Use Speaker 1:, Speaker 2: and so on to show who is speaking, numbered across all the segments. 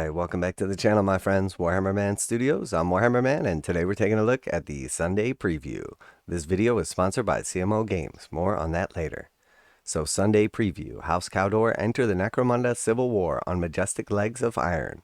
Speaker 1: Alright, welcome back to the channel, my friends. Warhammer Man Studios. I'm Warhammer Man, and today we're taking a look at the Sunday preview. This video is sponsored by CMO Games. More on that later. So, Sunday preview. House Cowdor enter the Necromunda Civil War on majestic legs of iron.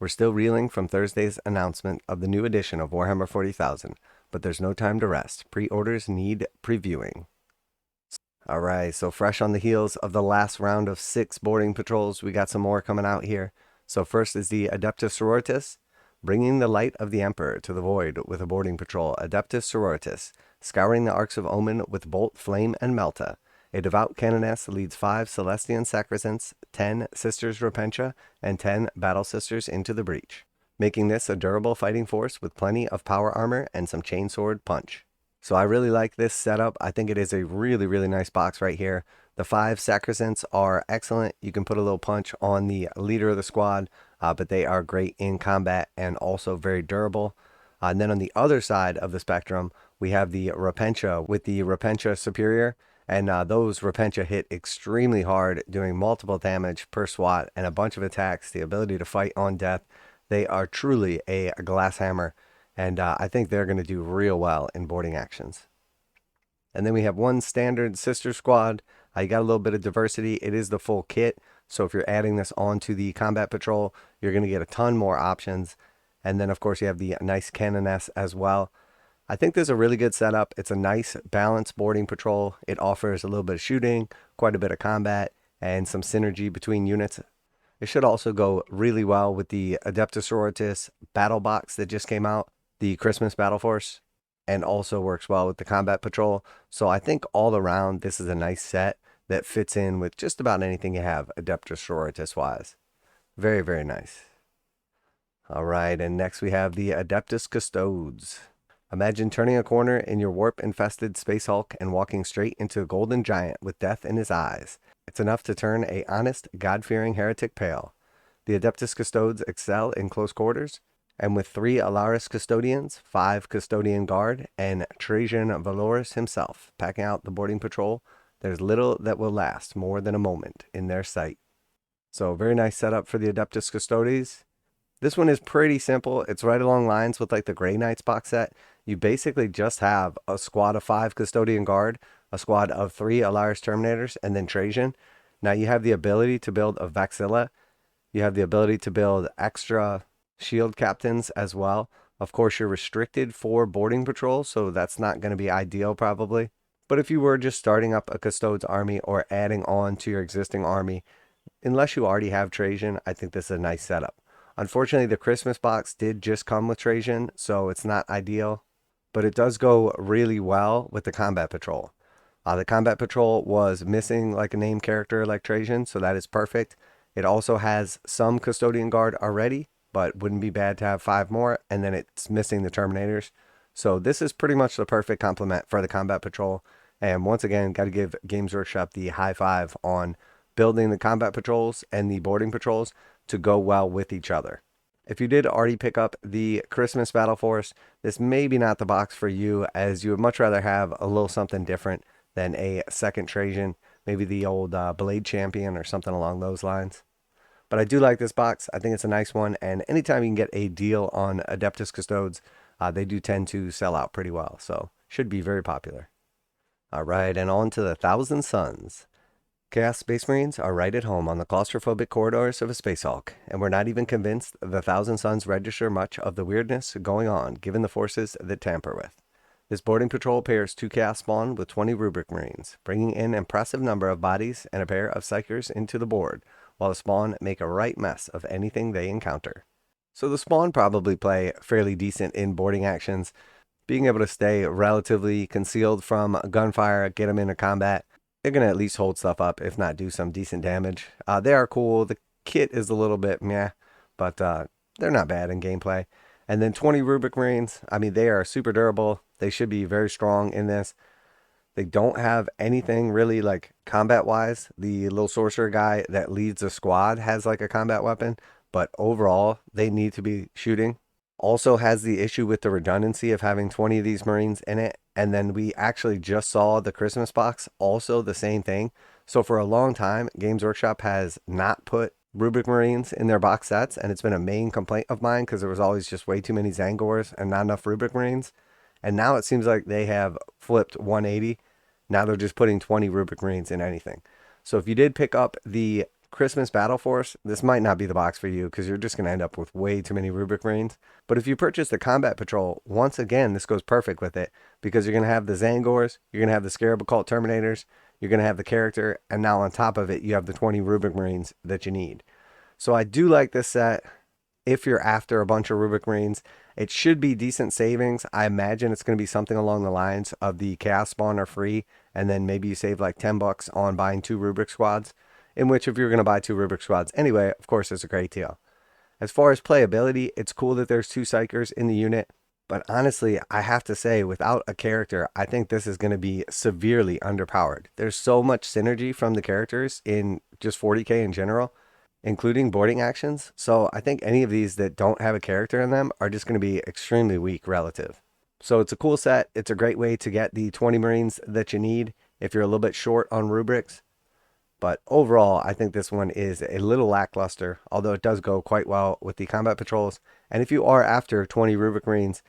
Speaker 1: We're still reeling from Thursday's announcement of the new edition of Warhammer 40,000, but there's no time to rest. Pre-orders need previewing. Alright, so fresh on the heels of the last round of 6 boarding patrols, we got some more coming out here. So first is the Adeptus Sororitas, bringing the light of the Emperor to the void with a boarding patrol. Adeptus Sororitas, scouring the Arcs of Omen with Bolt, Flame, and Melta. A devout Canoness leads 5 Celestian Sacresants, 10 Sisters Repentia, and 10 Battle Sisters into the breach, making this a durable fighting force with plenty of power armor and some chainsword punch. So I really like this setup. I think it is a really nice box right here. The 5 Sacresants are excellent. You can put a little punch on the leader of the squad, but they are great in combat and also very durable. And then on the other side of the spectrum, we have the Repentia with the Repentia Superior. And those Repentia hit extremely hard, doing multiple damage per SWAT and a bunch of attacks, the ability to fight on death. They are truly a glass hammer, and I think they're going to do real well in boarding actions. And then we have one standard sister squad. You got a little bit of diversity. It is the full kit, so if you're adding this onto the combat patrol, you're going to get a ton more options. And then, of course, you have the nice Canoness as well. I think this is a really good setup. It's a nice balanced boarding patrol. It offers a little bit of shooting, quite a bit of combat, and some synergy between units. It should also go really well with the Adepta Sororitas battle box that just came out, the Christmas Battle Force, and also works well with the combat patrol. So I think all around this is a nice set that fits in with just about anything you have Adeptus Sororitas wise. Very nice. Alright, and next we have the Adeptus Custodes. Imagine turning a corner in your warp-infested Space Hulk and walking straight into a golden giant with death in his eyes. It's enough to turn a honest, God-fearing heretic pale. The Adeptus Custodes excel in close quarters, and with 3 Allarus custodians, 5 custodian guard, and Trajann Valorous himself packing out the boarding patrol, there's little that will last more than a moment in their sight. So very nice setup for the Adeptus Custodes. This one is pretty simple. It's right along lines with like the Grey Knights box set. You basically just have a squad of 5 custodian guard, a squad of 3 Allarus Terminators, and then Trajann. Now you have the ability to build a Vaxilla. You have the ability to build extra shield captains as well. Of course, you're restricted for boarding patrol, so that's not going to be ideal probably. But if you were just starting up a Custodes army or adding on to your existing army, unless you already have Trajann, I think this is a nice setup. Unfortunately, the Christmas box did just come with Trajann, so it's not ideal, but it does go really well with the combat patrol. The combat patrol was missing like a named character like Trajann, so that is perfect. It also has some custodian guard already, but wouldn't be bad to have 5 more, and then it's missing the Terminators. So this is pretty much the perfect complement for the combat patrol. And once again, got to give Games Workshop the high five on building the combat patrols and the boarding patrols to go well with each other. If you did already pick up the Christmas Battle Force, this may be not the box for you, as you would much rather have a little something different than a second Trajann, maybe the old Blade Champion or something along those lines. But I do like this box. I think it's a nice one, and anytime you can get a deal on Adeptus Custodes, they do tend to sell out pretty well, so should be very popular. Alright, and on to the Thousand Suns. Chaos Space Marines are right at home on the claustrophobic corridors of a Space Hulk, and we're not even convinced the Thousand Suns register much of the weirdness going on, given the forces that tamper with. This boarding patrol pairs 2 Chaos Spawn with 20 Rubric Marines, bringing in an impressive number of bodies and a pair of Psychers into the board, while the Spawn make a right mess of anything they encounter. So the Spawn probably play fairly decent in boarding actions, being able to stay relatively concealed from gunfire, get them into combat. They're going to at least hold stuff up, if not do some decent damage. They are cool. The kit is a little bit meh, but they're not bad in gameplay. And then 20 Rubric Marines, I mean, they are super durable. They should be very strong in this. They don't have anything really like combat-wise. The little sorcerer guy that leads the squad has like a combat weapon, but overall, they need to be shooting. Also has the issue with the redundancy of having 20 of these Marines in it. And then we actually just saw the Christmas box, also the same thing. So for a long time, Games Workshop has not put Rubric Marines in their box sets, and it's been a main complaint of mine because there was always just way too many Zangors and not enough Rubric Marines. And now it seems like they have flipped 180. Now they're just putting 20 Rubric Marines in anything. So if you did pick up the Christmas Battle Force, this might not be the box for you because you're just going to end up with way too many Rubric Marines. But if you purchase the Combat Patrol, once again, this goes perfect with it because you're going to have the Zangors, you're going to have the Scarab Occult Terminators, you're going to have the character, and now on top of it, you have the 20 Rubric Marines that you need. So I do like this set. If you're after a bunch of Rubric Marines, it should be decent savings. I imagine it's going to be something along the lines of the Chaos Spawner free, and then maybe you save like $10 on buying 2 Rubric squads, in which if you're going to buy 2 Rubric squads anyway, of course, it's a great deal. As far as playability, it's cool that there's 2 Psychers in the unit, but honestly, I have to say, without a character, I think this is going to be severely underpowered. There's so much synergy from the characters in just 40k in general, including boarding actions. So I think any of these that don't have a character in them are just going to be extremely weak relative. So it's a cool set. It's a great way to get the 20 Marines that you need if you're a little bit short on rubrics. But overall, I think this one is a little lackluster, although it does go quite well with the combat patrols. And if you are after 20 Rubric Marines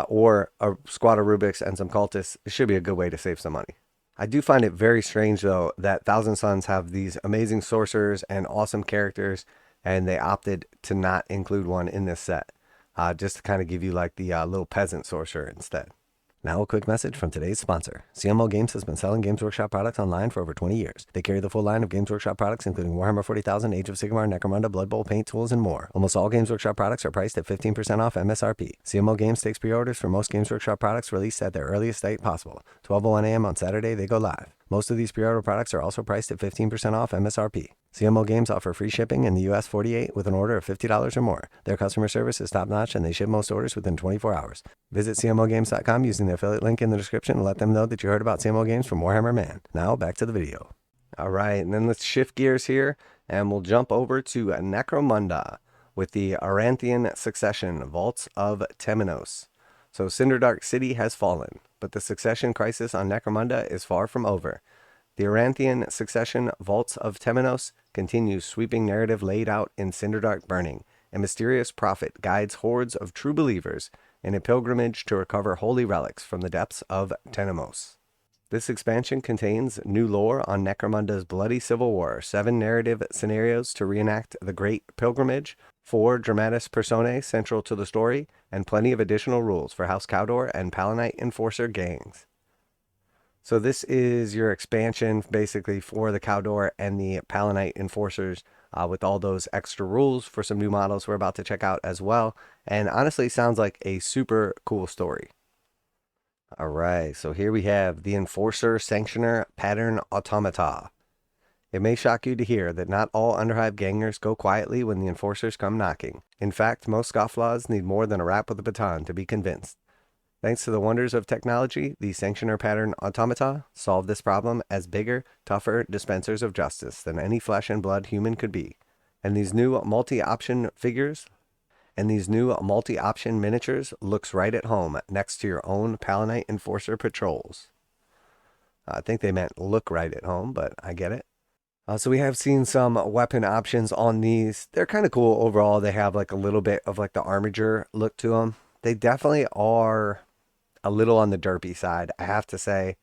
Speaker 1: or a squad of Rubrics and some cultists, it should be a good way to save some money. I do find it very strange, though, that Thousand Sons have these amazing sorcerers and awesome characters, and they opted to not include one in this set, just to kind of give you like the little peasant sorcerer instead. Now a quick message from today's sponsor. CMO Games has been selling Games Workshop products online for over 20 years. They carry the full line of Games Workshop products, including Warhammer 40,000, Age of Sigmar, Necromunda, Blood Bowl, paint tools, and more. Almost all Games Workshop products are priced at 15% off MSRP. CMO Games takes pre-orders for most Games Workshop products released at their earliest date possible. 12:01 a.m. on Saturday, they go live. Most of these pre-order products are also priced at 15% off MSRP. CMO Games offer free shipping in the US 48 with an order of $50 or more. Their customer service is top-notch and they ship most orders within 24 hours. Visit CMOGames.com using the affiliate link in the description and let them know that you heard about CMO Games from Warhammer Man. Now back to the video. All right, and then let's shift gears here and we'll jump over to Necromunda with the Aranthian Succession Vaults of Temenos. So Cinderdark City has fallen, but the succession crisis on Necromunda is far from over. The Aranthian Succession Vaults of Temenos continues sweeping narrative laid out in Cinderdark Burning. A mysterious prophet guides hordes of true believers in a pilgrimage to recover holy relics from the depths of Temenos. This expansion contains new lore on Necromunda's bloody civil war, 7 narrative scenarios to reenact the Great Pilgrimage, 4 dramatis personae central to the story, and plenty of additional rules for House Cowdor and Palanite Enforcer gangs. So this is your expansion basically for the Cowdor and the Palanite Enforcers with all those extra rules for some new models we're about to check out as well. And honestly, sounds like a super cool story. All right, so here we have the Enfrocer Sanctioner Pattern Automata. It may shock you to hear that not all Underhive gangers go quietly when the Enforcers come knocking. In fact, most scofflaws need more than a rap with a baton to be convinced. Thanks to the wonders of technology, the Sanctioner Pattern Automata solve this problem as bigger, tougher dispensers of justice than any flesh and blood human could be. And these new multi-option miniatures looks right at home next to your own Palanite Enforcer patrols. I think they meant look right at home, but I get it. So we have seen some weapon options on these. They're kind of cool overall. They have like a little bit of like the armature look to them. They definitely are a little on the derpy side, I have to say.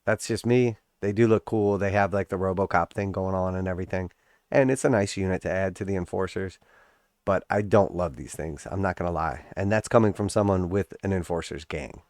Speaker 1: That's just me. They do look cool. They have like the RoboCop thing going on and everything. And it's a nice unit to add to the Enforcers. But I don't love these things. I'm not going to lie. And that's coming from someone with an Enforcers gang.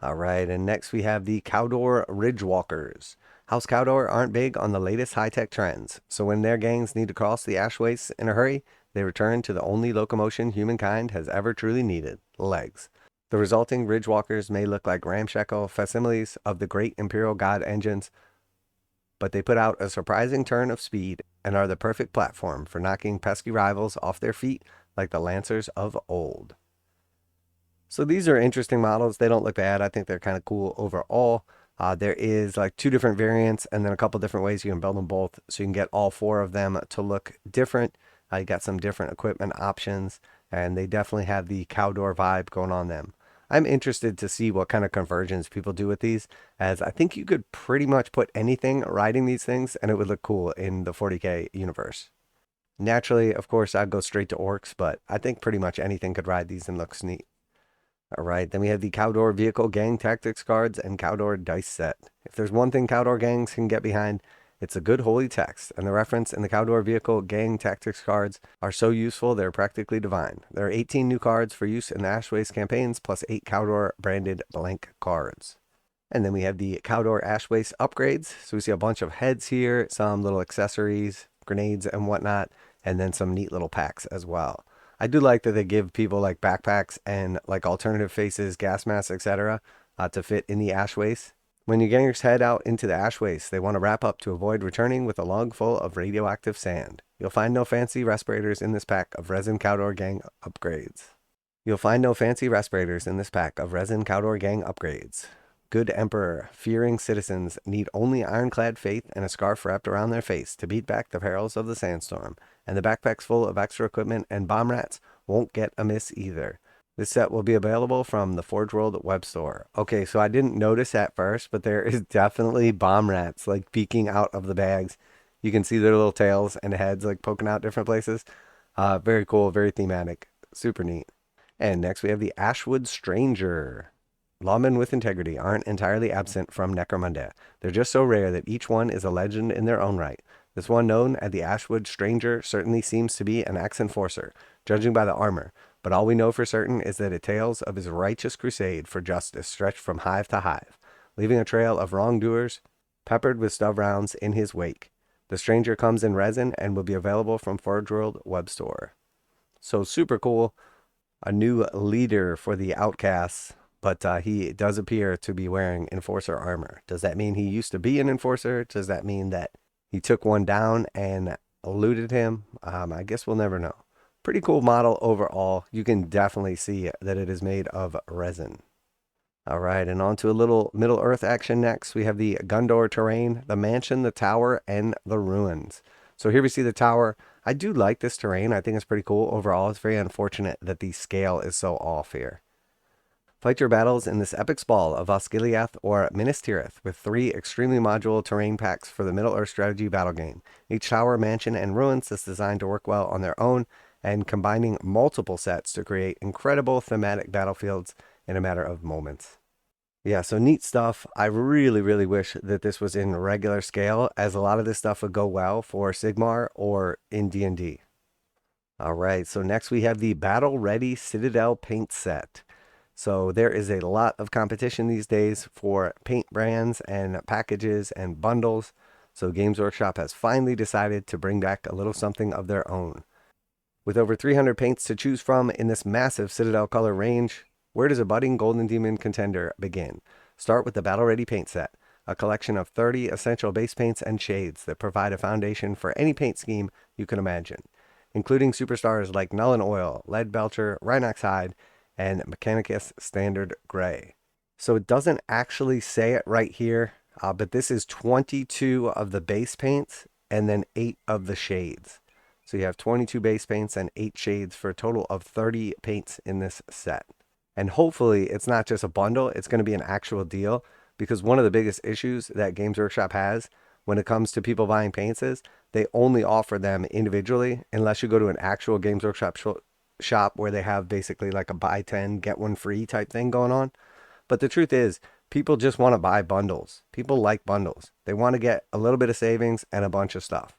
Speaker 1: All right, and next we have the Cowdor Ridgewalkers. House Cowdor aren't big on the latest high-tech trends. So when their gangs need to cross the ash wastes in a hurry, they return to the only locomotion humankind has ever truly needed, legs. The resulting Ridgewalkers may look like ramshackle facsimiles of the great Imperial God engines, but they put out a surprising turn of speed and are the perfect platform for knocking pesky rivals off their feet like the Lancers of old. So these are interesting models. They don't look bad. I think they're kind of cool overall. There is like 2 different variants and then a couple different ways you can build them both, so you can get all 4 of them to look different. You got some different equipment options, and they definitely have the Cowdor vibe going on them. I'm interested to see what kind of conversions people do with these, as I think you could pretty much put anything riding these things and it would look cool in the 40k universe. Naturally, of course, I'd go straight to orcs, but I think pretty much anything could ride these and looks neat. All right, then we have the Cowdor Vehicle Gang Tactics cards and Cowdor Dice set. If there's one thing Cowdor gangs can get behind, it's a good holy text, and the reference in the Cowdor Vehicle Gang Tactics cards are so useful they're practically divine. There are 18 new cards for use in the Ashways campaigns, plus 8 Cowdor branded blank cards. And then we have the Cowdor Ashways upgrades. So we see a bunch of heads here, some little accessories, grenades and whatnot, and then some neat little packs as well. I do like that they give people like backpacks and like alternative faces, gas masks, etc. To fit in the Ashways. When your gangers head out into the Ashways, they want to wrap up to avoid returning with a log full of radioactive sand. You'll find no fancy respirators in this pack of resin Cowdor gang upgrades. Good Emperor, fearing citizens need only ironclad faith and a scarf wrapped around their face to beat back the perils of the sandstorm, and the backpacks full of extra equipment and bomb rats won't get amiss either. This set will be available from the Forge World web store. Okay, so I didn't notice at first, but there is definitely bomb rats like peeking out of the bags. You can see their little tails and heads like poking out different places. Very cool, very thematic, super neat. And next we have the Ashwood Stranger. Lawmen with integrity aren't entirely absent from Necromunda. They're just so rare that each one is a legend in their own right. This one, known as the Ashwood Stranger, certainly seems to be an ex-enforcer, judging by the armor, but all we know for certain is that it tales of his righteous crusade for justice stretched from hive to hive, leaving a trail of wrongdoers peppered with stub rounds in his wake. The Stranger comes in resin and will be available from Forge World web store. So super cool. A new leader for the outcasts, but he does appear to be wearing Enforcer armor. Does that mean he used to be an Enforcer? Does that mean that he took one down and eluded him? I guess we'll never know. Pretty cool model overall. You can definitely see that it is made of resin. All right, and on to a little Middle Earth action next. We have the Gundor terrain, the mansion, the tower, and the ruins. So here we see the tower. I do like this terrain. I think it's pretty cool overall. It's very unfortunate that the scale is so off here. Fight your battles in this epic sprawl of Osgiliath or Minas Tirith with 3 extremely modular terrain packs for the Middle Earth strategy battle game. Each tower, mansion, and ruins is designed to work well on their own, and combining multiple sets to create incredible thematic battlefields in a matter of moments. Yeah, so neat stuff. I really, really wish that this was in regular scale, as a lot of this stuff would go well for Sigmar or in D&D. All right, so next we have the Battle Ready Citadel paint set. So there is a lot of competition these days for paint brands and packages and bundles. So Games Workshop has finally decided to bring back a little something of their own. With over 300 paints to choose from in this massive Citadel color range, where does a budding Golden Demon contender begin? Start with the Battle Ready paint set, a collection of 30 essential base paints and shades that provide a foundation for any paint scheme you can imagine, including superstars like Null and Oil, Lead Belcher, Rhinox Hide, and Mechanicus Standard Gray. So it doesn't actually say it right here, but this is 22 of the base paints and then 8 of the shades. So you have 22 base paints and 8 shades for a total of 30 paints in this set. And hopefully it's not just a bundle, it's going to be an actual deal, because one of the biggest issues that Games Workshop has when it comes to people buying paints is they only offer them individually unless you go to an actual Games Workshop shop where they have basically like a buy 10 get one free type thing going on. But the truth is, people just want to buy bundles. People like bundles. They want to get a little bit of savings and a bunch of stuff.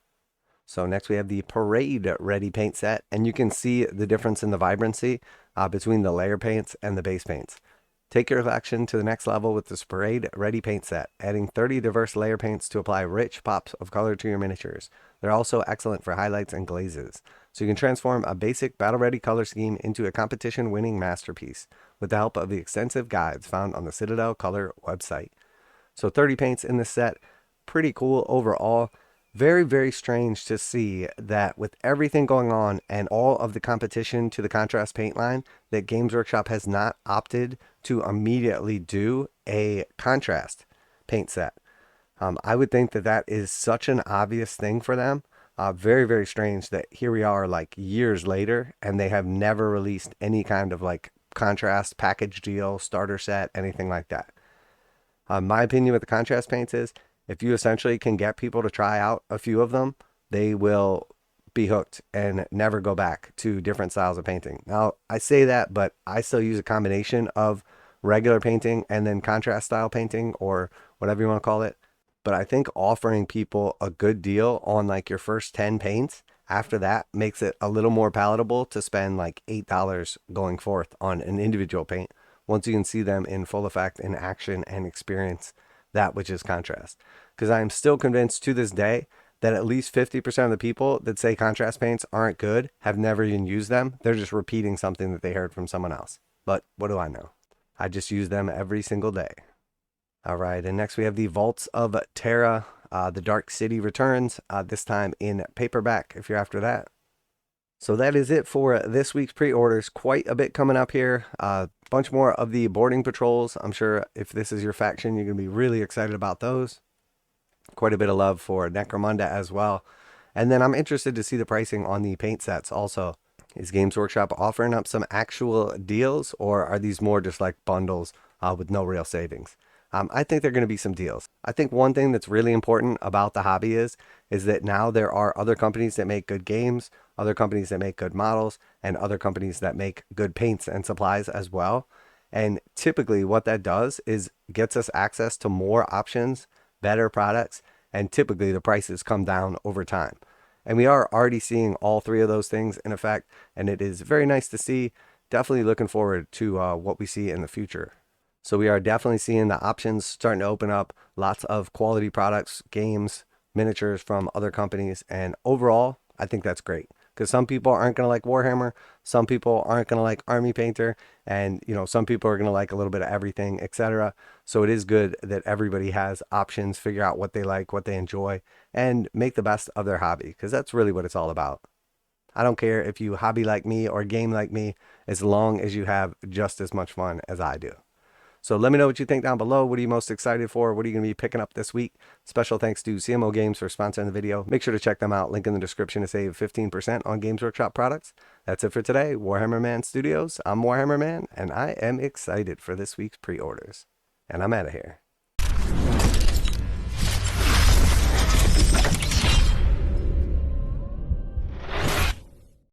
Speaker 1: So next we have the Parade Ready paint set, and you can see the difference in the vibrancy between the layer paints and the base paints. Take your collection to the next level with this Parade Ready paint set, adding 30 diverse layer paints to apply rich pops of color to your miniatures. They're also excellent for highlights and glazes, so you can transform a basic battle-ready color scheme into a competition-winning masterpiece with the help of the extensive guides found on the Citadel Color website. So 30 paints in this set, pretty cool overall. Very, very strange to see that with everything going on and all of the competition to the contrast paint line, that Games Workshop has not opted to immediately do a contrast paint set. I would think that that is such an obvious thing for them. Very, very strange that here we are like years later and they have never released any kind of like contrast package deal, starter set, anything like that. My opinion with the contrast paints is, if you essentially can get people to try out a few of them, they will be hooked and never go back to different styles of painting. Now, I say that, but I still use a combination of regular painting and then contrast style painting, or whatever you want to call it. But I think offering people a good deal on like your first 10 paints after that makes it a little more palatable to spend like $8 going forth on an individual paint once you can see them in full effect in action and experience that which is contrast. Because I am still convinced to this day that at least 50% of the people that say contrast paints aren't good have never even used them. They're just repeating something that they heard from someone else. But what do I know? I just use them every single day. All right, and next we have the Vaults of Terra. The Dark City returns, this time in paperback if you're after that. So that is it for this week's pre-orders. Quite a bit coming up here. A bunch more of the boarding patrols. I'm sure if this is your faction, you're going to be really excited about those. Quite a bit of love for Necromunda as well. And then I'm interested to see the pricing on the paint sets also. Is Games Workshop offering up some actual deals, or are these more just like bundles with no real savings? I think there are going to be some deals. I think one thing that's really important about the hobby is that now there are other companies that make good games, other companies that make good models, and other companies that make good paints and supplies as well. And typically what that does is gets us access to more options, better products, and typically the prices come down over time. And we are already seeing all three of those things in effect, and it is very nice to see. Definitely looking forward to what we see in the future. So we are definitely seeing the options starting to open up, lots of quality products, games, miniatures from other companies, and overall, I think that's great. Because some people aren't going to like Warhammer, some people aren't going to like Army Painter, and some people are going to like a little bit of everything, etc. So it is good that everybody has options, figure out what they like, what they enjoy, and make the best of their hobby, because that's really what it's all about. I don't care if you hobby like me or game like me, as long as you have just as much fun as I do. So let me know what you think down below. What are you most excited for? What are you going to be picking up this week? Special thanks to CMO Games for sponsoring the video. Make sure to check them out. Link in the description to save 15% on Games Workshop products. That's it for today. Warhammer Man Studios. I'm Warhammer Man, and I am excited for this week's pre-orders. And I'm out of here.